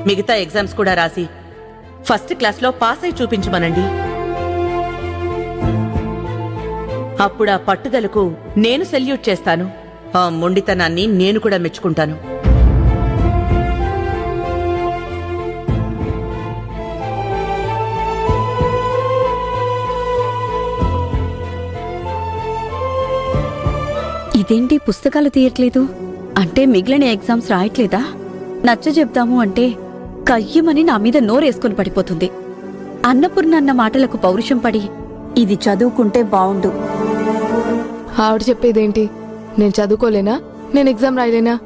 మిగతా ఎగ్జామ్స్ కూడా రాసి ఫస్ట్ క్లాస్లో పాస్ అయి చూపించమనండి. అప్పుడు ఆ పట్టుదలకు నేను సెల్యూట్ చేస్తాను. ఆ మొండితనాన్ని నేను కూడా మెచ్చుకుంటాను. ఇదేంటి పుస్తకాలు తీయట్లేదు? అంటే మిగిలిన ఎగ్జామ్స్ రాయట్లేదా? నచ్చ చెప్దాము అంటే కయ్యమని నా మీద నోరేసుకుని పడిపోతుంది. అన్నపూర్ణ అన్న మాటలకు పౌరుషం పడి ఇది చదువుకుంటే బావుండు. ఆవిడ చెప్పేదేంటి? నేను చదువుకోలేనా? నేను ఎగ్జామ్ రాయలేనా?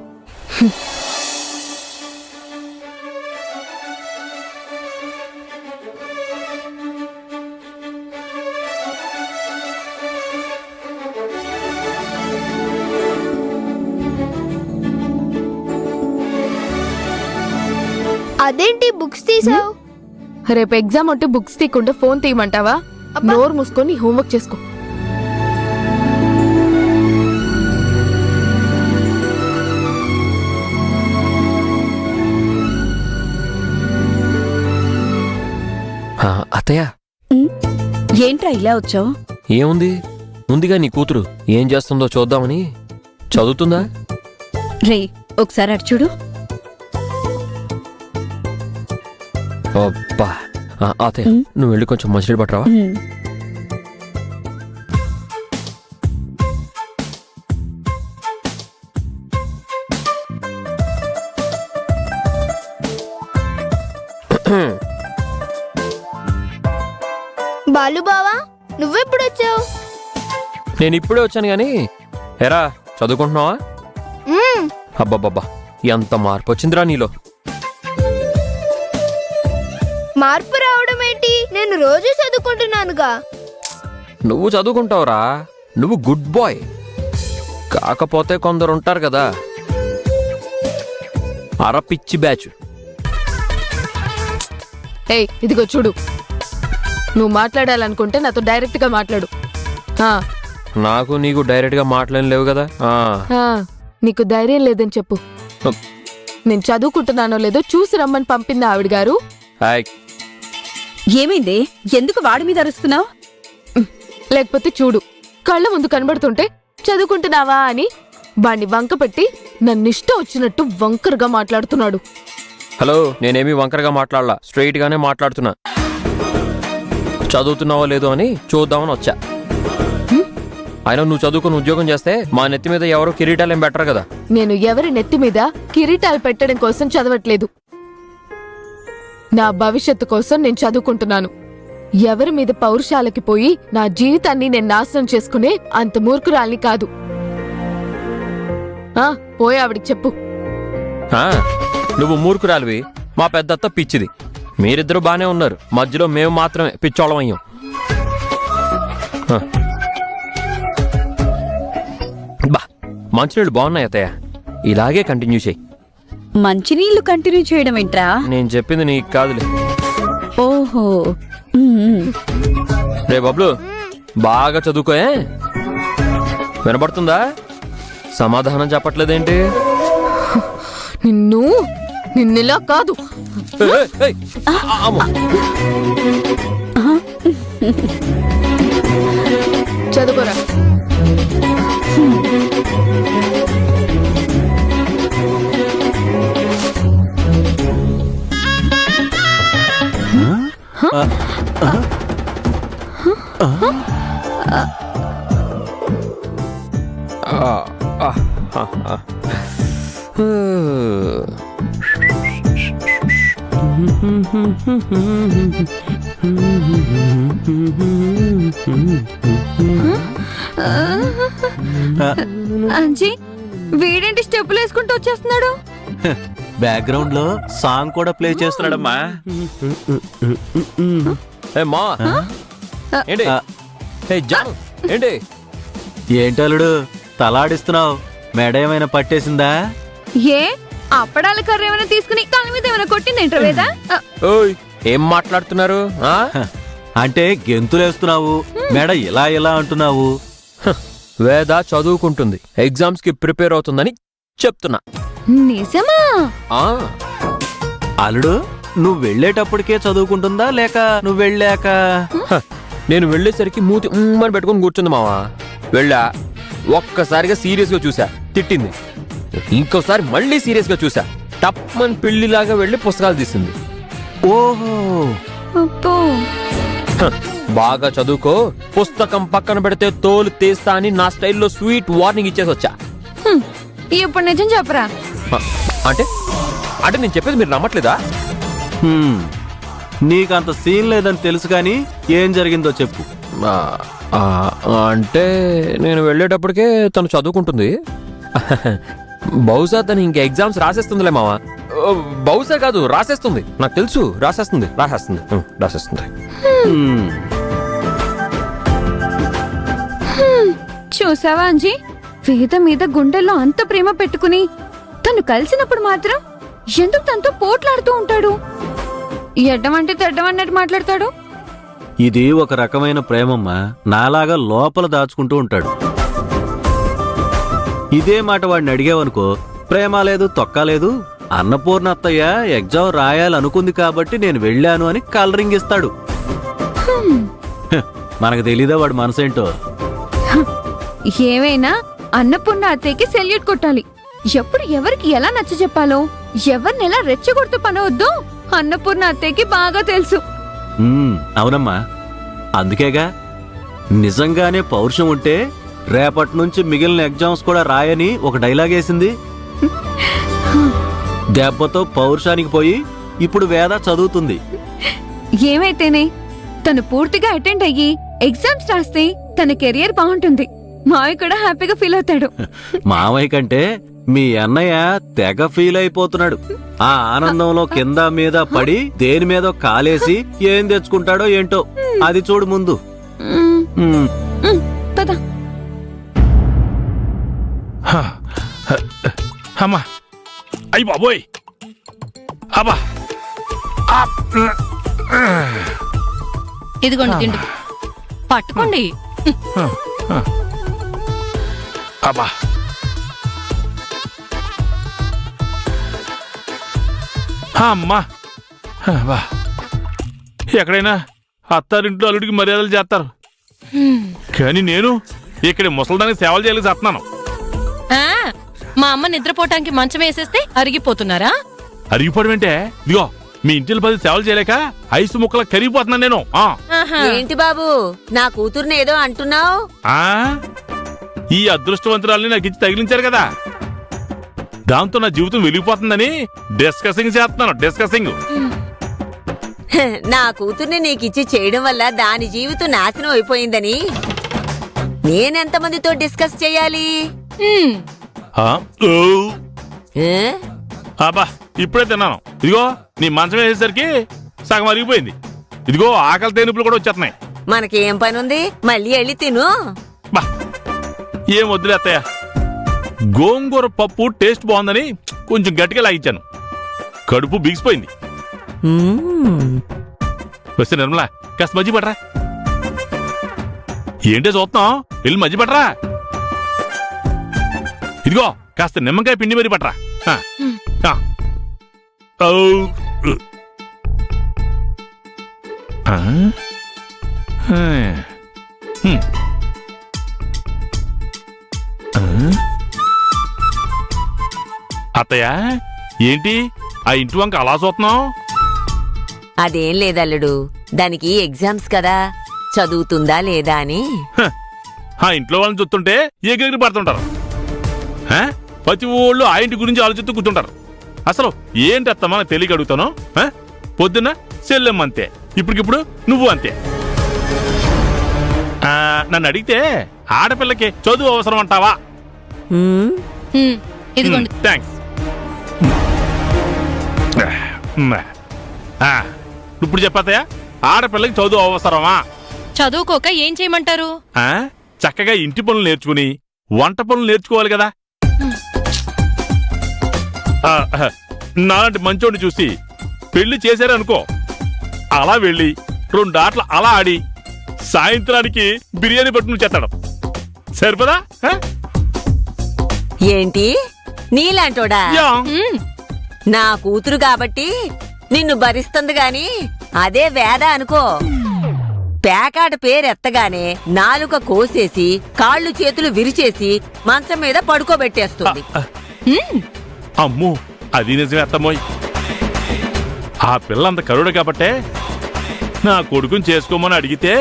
అదేంటి బుక్స్ తీసావు? రేపు ఎగ్జామ్ అంటే బుక్స్ తీయకుండా ఫోన్ తీయమంటావా? నోరు మూసుకొని హోంవర్క్ చేసుకో. అత్తయ్య, ఏంట్రా ఇలా వచ్చావు? ఏముంది, ముందుగా నీ కూతురు ఏం చేస్తుందో చూద్దామని. చదువుతుందా? రే ఒకసారి అటు చూడు. అబ్బా, అత్తయ్య నువ్వు వెళ్ళి కొంచెం మంచినీళ్ళు పట్టరావా? బాలు బావా, నువ్వెప్పుడు వచ్చావు? నేను ఇప్పుడే వచ్చాను గాని. ఎరా, చదువుకుంటున్నావా? అబ్బబ్బబ్బా, ఎంత మార్పు వచ్చిందిరా నీలో. మార్పు రావడం ఏంటి? నేను రోజు చదువుకుంటున్నానుగా. నువ్వు చదువుకుంటావురా, నువ్వు గుడ్ బాయ్. కాకపోతే కొందరు ఉంటారు కదా, అరపిచ్చి బ్యాచ్. ఏయ్, ఇదిగో చూడు. నువ్వు మాట్లాడాలనుకుంటే నాతో డైరెక్ట్ గా మాట్లాడు. నాకు నీకు డైరెక్ట్ గా మాట్లాడలేవు లేవు కదా. నీకు ధైర్యం లేదని చెప్పు. నేను చదువుకుంటున్నానో లేదో చూసి రమ్మని పంపింది ఆవిడ గారు. ఏమైంది? ఎందుకు వాడి మీద అరుస్తున్నావు? లేకపోతే చూడు, కళ్ళ ముందు కనబడుతుంటే చదువుకుంటున్నావా అని వాణ్ణి వంక పెట్టి నన్నిష్టం వచ్చినట్టు వంకరగా మాట్లాడుతున్నాడు. హలో, నేనేమీ వంకరగా మాట్లాడలా, స్ట్రైట్ గానే మాట్లాడుతున్నా. చదువుతున్నావో లేదో అని చూద్దామని వచ్చా. అయినా నువ్వు చదువుకుని ఉద్యోగం చేస్తే మా నెత్తి మీద ఎవరో కిరీటాలేం బెటర్ కదా. నేను ఎవరి నెత్తి మీద కిరీటాలు పెట్టడం కోసం చదవట్లేదు. నా భవిష్యత్తు కోసం నేను చదువుకుంటున్నాను. ఎవరి మీద పౌరుషాలకి పోయి నా జీవితాన్ని నేను నాశనం చేసుకునే అంత మూర్ఖురాల్ని కాదు. పోయి ఆవిడికి చెప్పు. నువ్వు మూర్ఖురాలివి, మా పెద్దత్త పిచ్చిది. మీరిద్దరూ బానే ఉన్నారు, మధ్యలో మేము మాత్రమే పిచ్చోళం అయ్యాం. బా, మంచినీళ్ళు బాగున్నాయి అత్తయ్య, ఇలాగే కంటిన్యూ చేయి. మంచినీళ్లు కంటిన్యూ చేయడం ఏంట్రా? నేను చెప్పింది నీకు కాదులే. ఓహో. రే బబ్లు, బాగా చదువుకోయే. వినపడుతుందా? సమాధానం చెప్పట్లేదేంటి? నిన్నెలా కాదు. చదువుకోరా. అంజీ, వీడేంటి స్టెప్పులు వేసుకుంటూ వచ్చేస్తున్నాడు? బ్యాక్గ్రౌండ్ లో సాంగ్ కూడా ప్లే చేస్తున్నాడమ్మా. ఏంటి ఏంటలుడు తలాడిస్తున్నావు? మెడ ఏమైనా పట్టేసిందా? ఏ అప్పడాల కర్ర ఏమైనా తీసుకుని తల మీద ఏమైనా కొట్టిందేంట్రా వేదా? ఏం మాట్లాడుతున్నారు? అంటే గెంతులేస్తున్నావు, మెడ ఇలా ఇలా అంటున్నావు. వేద చదువుకుంటుంది, ఎగ్జామ్స్ కి ప్రిపేర్ అవుతుందని చెప్తున్నా. నిజమా? అల్లుడు నువ్వు వెళ్ళేటప్పటికే చదువుకుంటుందా లేక నువ్వు వెళ్ళాక? నేను వెళ్ళేసరికి మూతి అని పెట్టుకొని కూర్చుంది మావా. వెళ్ళా, ఒక్కసారిగా సీరియస్ గా చూసా, తిట్టింది. ఇంకోసారి మళ్ళీ సీరియస్ గా చూసా, టప్మని పెళ్లిలాగా వెళ్ళి పుస్తకాలు తీసింది. ఓహో, అబ్బో. బాగా చదువుకో, పుస్తకం పక్కన పెడితే తోలు తీస్తా అని నా స్టైల్లో స్వీట్ వార్నింగ్ ఇచ్చేసి వచ్చా. ఇప్పుడు నిజం చెప్పరా? అంటే అంటే నేను చెప్పేది మీరు నమ్మట్లేదా? నీకంత సీన్ లేదని తెలుసు కానీ ఏం జరిగిందో చెప్పు. అంటే నేను వెళ్ళేటప్పటికే తను చదువుకుంటుంది. బహుశా తను ఇంకా ఎగ్జామ్స్ రాసేస్తుందిలే మావా. బహుశా కాదు, రాసేస్తుంది. నాకు తెలుసు, రాసేస్తుంది. చూసావా అంజీ, వేద మీద గుండెల్లో అంత ప్రేమ పెట్టుకుని తను కలిసినప్పుడు మాత్రం ఎందుకు తనతో పోట్లాడుతూ ఉంటాడు? ఎడ్డమంటే తెడ్డమన్నట్టు మాట్లాడతాడు. ఇది ఒక రకమైన ప్రేమమ్మా, నాలాగా లోపల దాచుకుంటూ ఉంటాడు. ఇదే మాట వాడిని అడిగావనుకో, ప్రేమ లేదు తొక్క లేదు, అన్నపూర్ణ అత్తయ్య ఎగ్జామ్ రాయాలనుకుంది కాబట్టి నేను వెళ్ళాను అని కలరింగ్ ఇస్తాడు. మనకు తెలీదా వాడి మనసేంటో? ఏమైనా అన్నపూర్ణ అత్తయ్యకి సెల్యూట్ కొట్టాలి. ఎప్పుడు ఎవరికి ఎలా నచ్చ చెప్పాలో, ఎవరిని ఎలా రెచ్చగొడుతూ పనవద్దు అన్నపూర్ణ అత్తయ్యకి బాగా తెలుసు. అవునమ్మా, అందుకేగా నిజంగానే పౌరుషం ఉంటే రేపటి నుంచి మిగిలిన ఎగ్జామ్స్ కూడా రాయని ఒక డైలాగ్ వేసింది. దెబ్బతో పౌరుషానికి పోయి ఇప్పుడు వేద చదువుతుంది. ఏమైతేనే తను పూర్తిగా అటెండ్ అయ్యి ఎగ్జామ్స్ రాస్తే తన కెరియర్ బాగుంటుంది. మావి కూడా హ్యాపీగా ఫీల్ అవుతాడు. మావయ్య కంటే మీ అన్నయ్య తెగ ఫీల్ అయిపోతున్నాడు. ఆ ఆనందంలో కింద మీద పడి దేని మీద కాలేసి ఏం తెచ్చుకుంటాడో ఏంటో అది చూడు ముందు. పద. అమ్మా, అయ్యి బాబోయ్, అబ్బా, ఇదిగోండి తిండి, పట్టుకోండి. అబ్బా, అమ్మా, అబ్బా. ఎక్కడైనా అత్తారింట్లో అల్లుడికి మర్యాదలు చేస్తారు, కానీ నేను ఇక్కడ ముసలిదానికి సేవలు చేయలేక చేస్తున్నాను. ఆ, మా అమ్మ నిద్రపోవటానికి మంచం వేసేస్తే అరిగిపోతున్నారా? అరిగిపోవడం ఏంటే? ఇదిగో మీ ఇంటిలో 10 సేవలు చేయలేక ఐసు ముక్కలా కరిగిపోతున్నాను నేను. ఆహా. ఏంటి బాబు, నా కూతుర్ని ఏదో అంటున్నావు? ఈ అదృష్టవంతురాల్ని నాకు ఇచ్చి తగిలించారు కదా, దాంతో నా జీవితం వెలిగిపోతుందని డిస్కసింగ్ చేస్తున్నాను. డిస్కసింగ్. నా కూతుర్ని నీకిచ్చి చేయడం వల్ల దాని జీవితం నాశనం అయిపోయిందని నేనెంతమందితో డిస్కస్ చేయాలి? అబ్బా, ఇప్పుడే తిన్నాను. ఇదిగో నీ మంచం వేసేసరికి సగం అరిగిపోయింది. ఇదిగో ఆకలి తేనుపులు కూడా వచ్చేస్తున్నాయి. మనకేం పని ఉంది, మళ్ళీ వెళ్ళి తిను. బా, ఏం వద్దులే అత్తయ్య, గోంగూర పప్పు టేస్ట్ బాగుందని కొంచెం గట్టిగా లాగించాను, కడుపు బిగిసిపోయింది. వస్తే నిర్మలా, కాస్త మజ్జి పట్రా. ఏంటో చూస్తున్నాం, వెళ్ళి మజ్జి పట్రా. ఇదిగో కాస్త నిమ్మకాయ పిండి మరి పట్రా. అత్తయ్య, ఏంటి ఆ ఇంటి వంక అలా చూస్తున్నావు? అదేం లేదల్లుడు, దానికి ఎగ్జామ్స్ కదా, చదువుతుందా లేదా అని. ఆ ఇంట్లో వాళ్ళని చూస్తుంటే ఎగిరి పడుతుంటారు. ప్రతి ఊళ్ళో ఆ ఇంటి గురించి ఆలోచిస్తూ కూర్చుంటారు. అసలు ఏంటి అత్తమ్మా నాకు తెలియక అడుగుతాను. పొద్దున్న చెల్లెమ్మంతే, ఇప్పటికిప్పుడు నువ్వు అంతే. నన్ను అడిగితే ఆడపిల్లకి చదువు అవసరం అంటావా? ఇదిగోండి. థ్యాంక్స్. ఇప్పుడు చెప్పాతయ్యా, ఆడపిల్లకి చదువు అవసరమా? చదువుకోక ఏం చేయమంటారు? చక్కగా ఇంటి పనులు నేర్చుకుని వంట పనులు నేర్చుకోవాలి కదా. నాలాంటి మంచోడిని చూసి పెళ్లి చేశారనుకో, అలా వెళ్ళి 2 ఆటలు అలా ఆడి సాయంత్రానికి బిర్యానీ పట్టుకుని చేస్తాడు. సరిపదా? ఏంటి నీలాంటోడా? యా. నా కూతురు కాబట్టి నిన్ను భరిస్తుంది గాని అదే వేద అనుకో. పేకాట పేరెత్తగానే నాలుక కోసేసి కాళ్ళు చేతులు విరిచేసి మంచం మీద పడుకోబెట్టేస్తుంది. అమ్మో, అది నిజమే అత్తమ్మోయ్. ఆ పిల్ల అంత కరుడు కాబట్టే నా కొడుకుని చేసుకోమని అడిగితే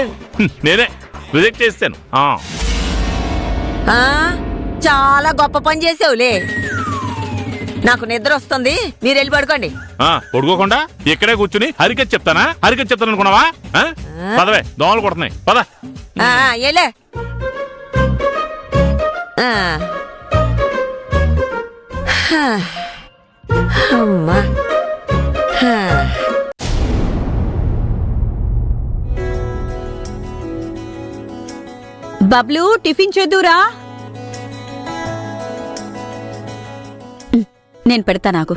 నేనే రిజెక్ట్ చేస్తాను. ఆ చాలా గొప్ప పని చేసావులే. నాకు నిద్ర వస్తుంది, మీరు వెళ్ళి పడుకోండి. పడుకోకుండా ఇక్కడే కూర్చుని హరికథ చెప్తానా? హరికథ చెప్తాను అనుకున్నావా? పదవే, దోమలు కొడుతున్నాయి, పద. ఏలే అమ్మా. బబ్లు, టిఫిన్ చేద్దురా. నేను పెడతా నాకు.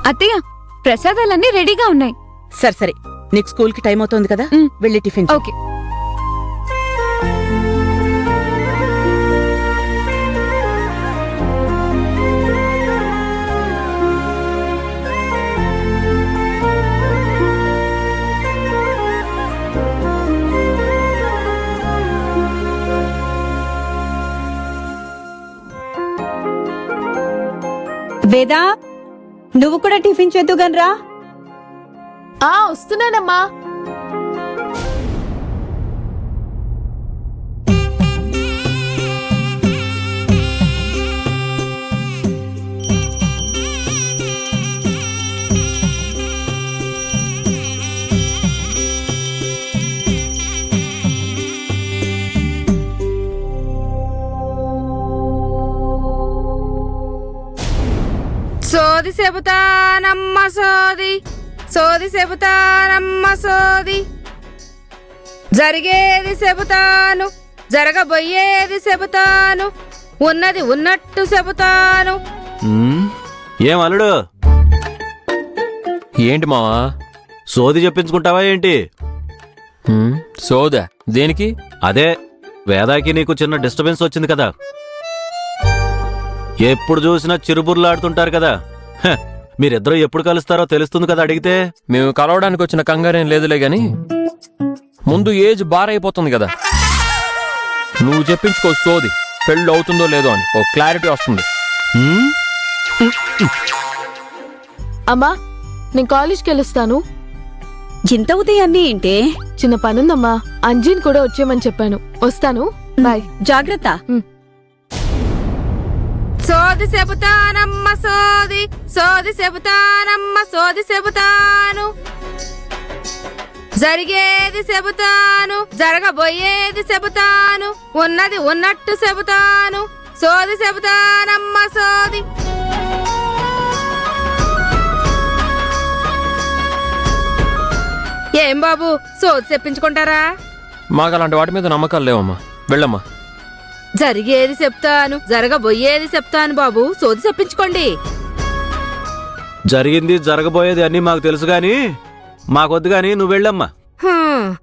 అత్తయ్య, ప్రసాదాలన్నీ రెడీగా ఉన్నాయి. సరే సరే, నీకు స్కూల్ కి టైం అవుతోంది కదా, వెళ్ళి టిఫిన్ చెయ్. ఓకే. వేదా, నువ్వు కూడా టిఫిన్ చేద్దుగానరా. వస్తున్నానమ్మా. సోది చెబుతానమ్మ సోది, సోది చెబుతానమ్మ సోది. జరిగేది చెబుతాను, జరగబోయేది చెబుతాను, ఉన్నది ఉన్నట్టు చెబుతాను. ఏం అల్లుడు, ఏంటి మావా? సోది చెప్పించుకుంటావా ఏంటి? సోదా దేనికి? అదే వేదాకి నీకు చిన్న డిస్టర్బెన్స్ వచ్చింది కదా, ఎప్పుడు చూసినా చిరుబుర్లాడుతుంటారు కదా. మీరిద్దరూ ఎప్పుడు కలుస్తారో తెలుస్తుంది కదా అడిగితే. మేము కలవడానికి వచ్చిన కంగారేం లేదులే గాని ముందు ఏజ్ బారైపోతుంది కదా, నువ్వు చెప్పించుకో సోది, పెళ్ళి అవుతుందో లేదో అని ఓ క్లారిటీ వస్తుంది. అమ్మా, నేను కాలేజ్కి వెళ్ళొస్తాను. ఇంత ఉదయాన్నే ఏంటే? చిన్న పనుందమ్మా, అంజీన్ కూడా వచ్చేయమని చెప్పాను. వస్తాను, బాయ్. జాగ్రత్త. సోది చెబుతానమ్మ సోది, సోది చెబుతానమ్మ సోది చెబుతాను. జరిగేది చెబుతాను, జరగబోయేది చెబుతాను, ఉన్నది ఉన్నట్టు చెబుతాను. సోది చెబుతానమ్మ సోది. ఏం బాబు, సోది చెప్పించుకుంటారా? మాకు అలాంటి వాటి మీద నమ్మకాలు లేవమ్మా, వెళ్ళమ్మా. జరిగేది చెప్తాను, జరగబోయేది చెప్తాను బాబు, సోది చెప్పించుకోండి. జరిగింది జరగబోయేది అన్నీ మాకు తెలుసు గాని మాకొద్దు గాని నువ్వు వెళ్ళమ్మా.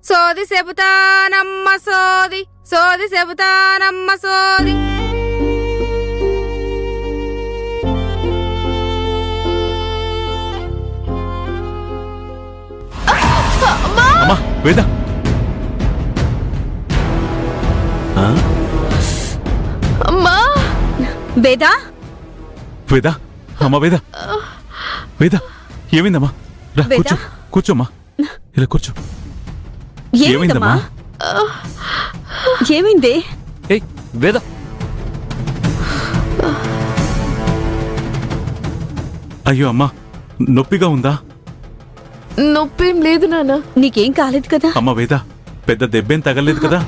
సోది చెబుతానమ్మ సోది, సోది చెబుతానమ్మ సోది. అమ్మా వేద, అమ్మా. వేదా, వేద, అమ్మా వేద, వేద ఏమైందమ్మా? రా కూర్చో, కూర్చోమ్మా, ఇలా కూర్చో. ఏమైందమ్మా? ఏమైంది? ఏయ్ వేద, అయ్యో అమ్మా, నొప్పిగా ఉందా? నొప్పేం లేదు నాన్న. నీకేం కాలేదు కదా? అమ్మ వేద, పెద్ద దెబ్బేం తగలేదు కదా?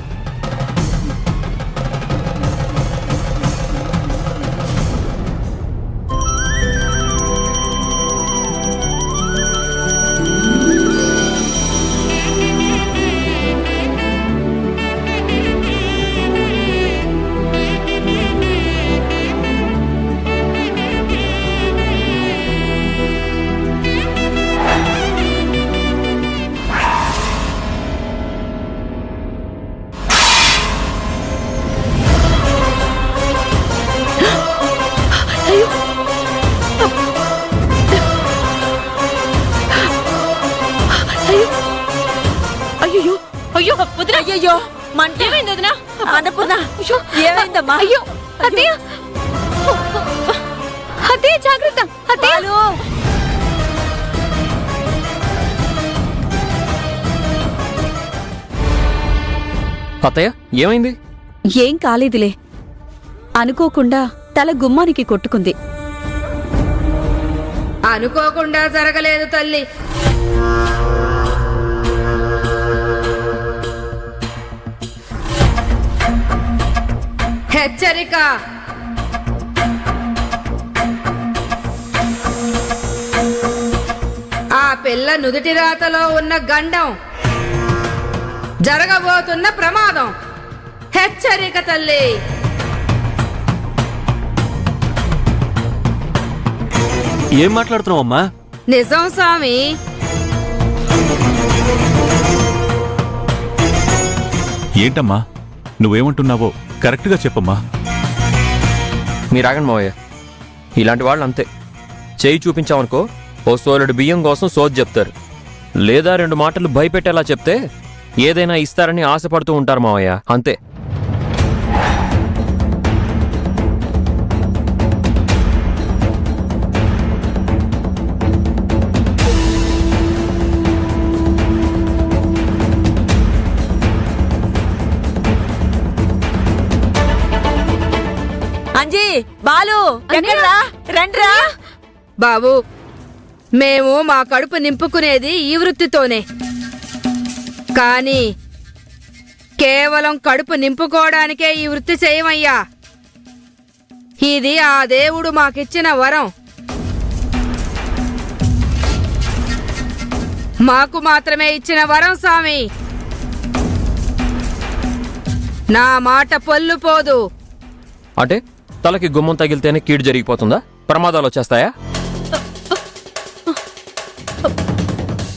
అయ్యో వదినా, అయ్యయ్యో మంట ఏమైంది వదినా? అన్నపూర్ణ ఏమైందమ్మా? అయ్యో అత్తయ్య అత్తయ్య జాగ్రత్త అత్తయ్య. బాలు! అత్తయ్య ఏమైంది? ఏం కాలేదులే, అనుకోకుండా తల గుమ్మానికి కొట్టుకుంది. అనుకోకుండా జరగలేదు తల్లి. హెచ్చరిక, ఆ పిల్ల నుదుటి రాతలో ఉన్న గండం, జరగబోతున్న ప్రమాదం. హెచ్చరిక తల్లి. ఏం మాట్లాడుతున్నావు అమ్మా? నిజం స్వామి. ఏంటమ్మా నువ్వేమంటున్నావో కరెక్ట్గా చెప్పమ్మా. మీరాగండి మావయ్య, ఇలాంటి వాళ్ళు అంతే. చేయి చూపించామనుకో ఓ సోలెడు బియ్యం కోసం సోది చెప్తారు, లేదా 2 మాటలు భయపెట్టేలా చెప్తే ఏదైనా ఇస్తారని ఆశపడుతూ ఉంటారు మావయ్య, అంతే. అంజీ, బాలు ఎక్కడ్రా? రండ్రా. బాబు, మేము మా కడుపు నింపుకునేది ఈ వృత్తితోనే, కానీ కేవలం కడుపు నింపుకోవడానికే ఈ వృత్తి చేయమయ్యా. ఇది ఆ దేవుడు మాకిచ్చిన వరం. మాకు మాత్రమే ఇచ్చిన వరం స్వామి. నా మాట పొల్లు పోదు. అంటే తలకి గుమ్మం తగిలితేనే కీడు జరిగిపోతుందా? ప్రమాదాలు వచ్చేస్తాయా?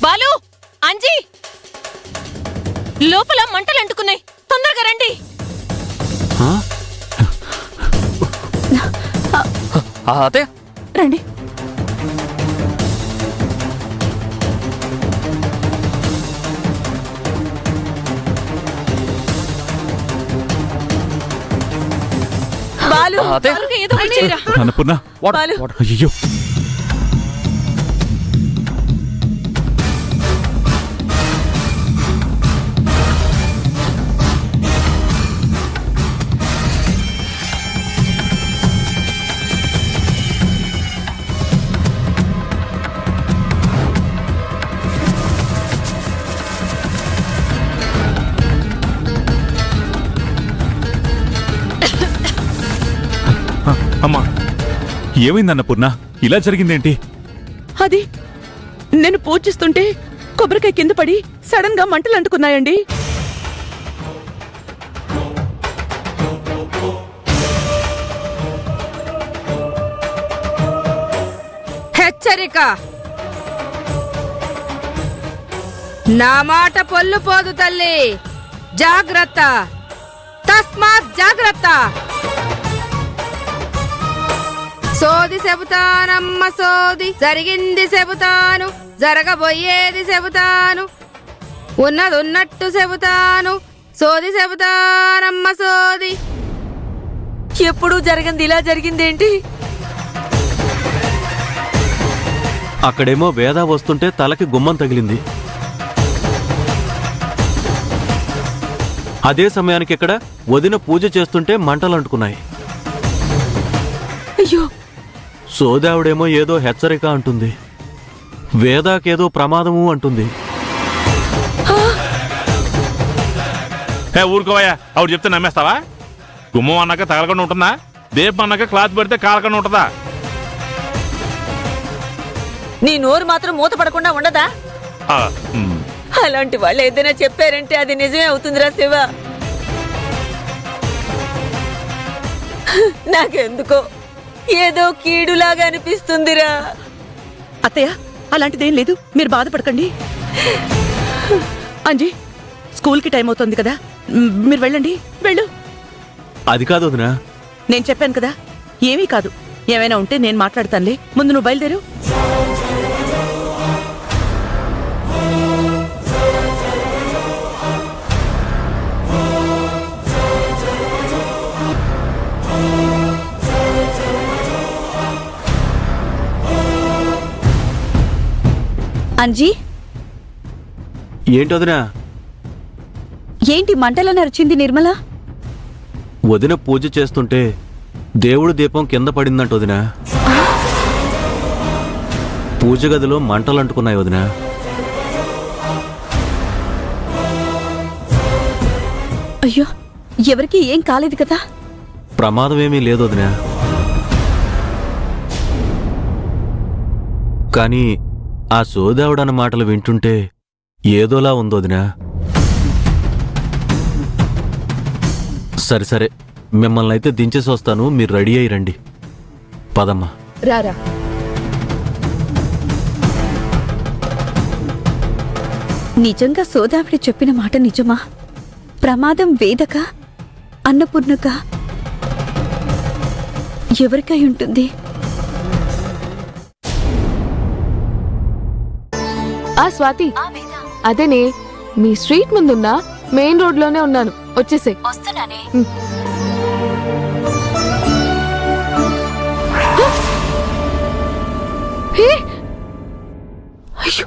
బాలు, అంజీ, లోపల మంటలు అంటుకున్నాయి, తొందరగా రండి. అత్తయ్య రండి. బాలు! అత్తయ్య త్వరగా ఏదో ఒకటి చేయరా. అన్నపూర్ణ బాలు! అయ్యో అమ్మా, ఏమైంది అన్నపూర్ణ? ఇలా జరిగిందేంటి? అది నేను పూజిస్తుంటే కొబ్బరికాయ కింద పడి సడన్ గా మంటలు అంటుకున్నాయండి. హెచ్చరిక, నా మాట పొల్లు పోదు తల్లి. జాగ్రత్త, తస్మాత్ జాగ్రత్త. సోది చెబుతానమ్మ సోది, జరిగింది చెబుతాను, జరగబోయేది చెబుతాను, ఉన్నదున్నట్టు చెబుతాను, సోది చెబుతానమ్మ సోది. ఎప్పుడూ జరగంది ఇలా జరిగిందేంటి? అక్కడేమో వేద వస్తుంటే తలకి గుమ్మం తగిలింది. అదే సమయానికి ఇక్కడ వదిన పూజ చేస్తుంటే మంటలు అంటుకున్నాయి. అయ్యో, సోదావిడేమో ఏదో హెచ్చరిక అంటుంది, వేదాకేదో ప్రమాదము అంటుంది. ఊరుకోవయ్యా, ఆవిడ చెప్తే నమ్మేస్తావా? గుమ్మం అన్నాక తగలకుండా ఉంటుందా? దీపం అన్నాక క్లాత్ పెడితే కాలకుండా ఉంటుందా? నీ నోరు మాత్రం మూతపడకుండా ఉండదా? ఆ, ఉమ్. అలాంటి వాళ్ళు ఏదైనా చెప్పారంటే అది నిజమే అవుతుందిరా శివ. నాకెందుకో ఏదో కీడులాగా అనిపిస్తుందిరా. అత్తయ్య, అలాంటిదేం లేదు, మీరు బాధపడకండి. అంజీ, స్కూల్కి టైం అవుతోంది కదా, మీరు వెళ్ళండి. వెళ్ళు. అది కాదు వదినా. నేను చెప్పాను కదా, ఏమీ కాదు. ఏమైనా ఉంటే నేను మాట్లాడతానులే. ముందు నువ్వు బయలుదేరు. అంజీ, ఏంటి వదినా? ఏంటి మంటలని అరిచింది నిర్మల? వదిన పూజ చేస్తుంటే దేవుడు దీపం కింద పడిందంట వదినా. పూజ గదిలో మంటలు అంటుకున్నాయి వదినా. అయ్యో, ఎవరికి ఏం కాలేదు కదా? ప్రమాదం ఏమీ లేదు వదినా. కానీ ఆ సోదావుడన్న మాటలు వింటుంటే ఏదోలా ఉందోదినా. సరే సరే, మిమ్మల్ని అయితే దించేసి వస్తాను, మీరు రెడీ అయ్యి రండి. పదమ్మా. రారా. నిజంగా సోదావిడి చెప్పిన మాట నిజమా? ప్రమాదం వేదక, అన్నపూర్ణక, ఎవరికై ఉంటుంది? ఆ స్వాతి, అదేనే మీ స్ట్రీట్ ముందున్నా మెయిన్ రోడ్ లోనే ఉన్నాను, వచ్చేసే. వస్తున్నానే. అయ్యో